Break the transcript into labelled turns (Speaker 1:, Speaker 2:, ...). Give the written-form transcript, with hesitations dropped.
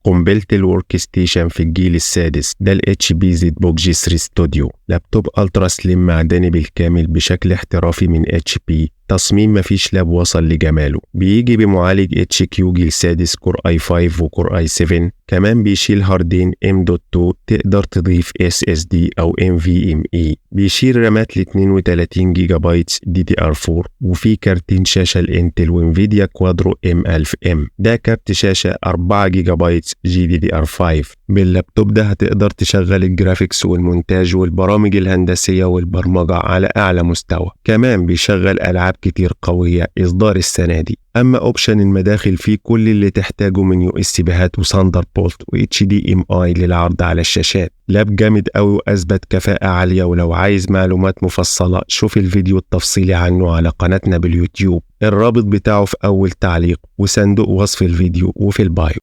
Speaker 1: قنبلة الورك ستيشن في الجيل السادس ده ال HP ZBook G3 Studio، لابتوب ألترا سليم معدني بالكامل بشكل احترافي من HP. تصميم مفيش لاب وصل لجماله. بيجي بمعالج HQ جيل سادس كور i5 وكور i7، كمان بيشيل هاردين M.2 تقدر تضيف SSD أو NVMe. بيشيل رامات ل 32 جيجا بايت DDR4، وفي كارتين شاشة الانتل وانفيديا كوادرو M1000M. ده كارت شاشة 4 جيجا بايت GDDR5. باللابتوب ده هتقدر تشغل الجرافيكس والمونتاج والبرامج الهندسية والبرمجة على أعلى مستوى. كمان بيشغل ألعاب كتير قوية إصدار السنة دي. أما أوبشن المداخل فيه كل اللي تحتاجه من USB هات وثاندر بولت و HDMI للعرض على الشاشات. لاب جامد أوي وأثبت كفاءة عالية. ولو عايز معلومات مفصلة شوف الفيديو التفصيلي عنه على قناتنا باليوتيوب، الرابط بتاعه في أول تعليق وصندوق وصف الفيديو وفي البايو.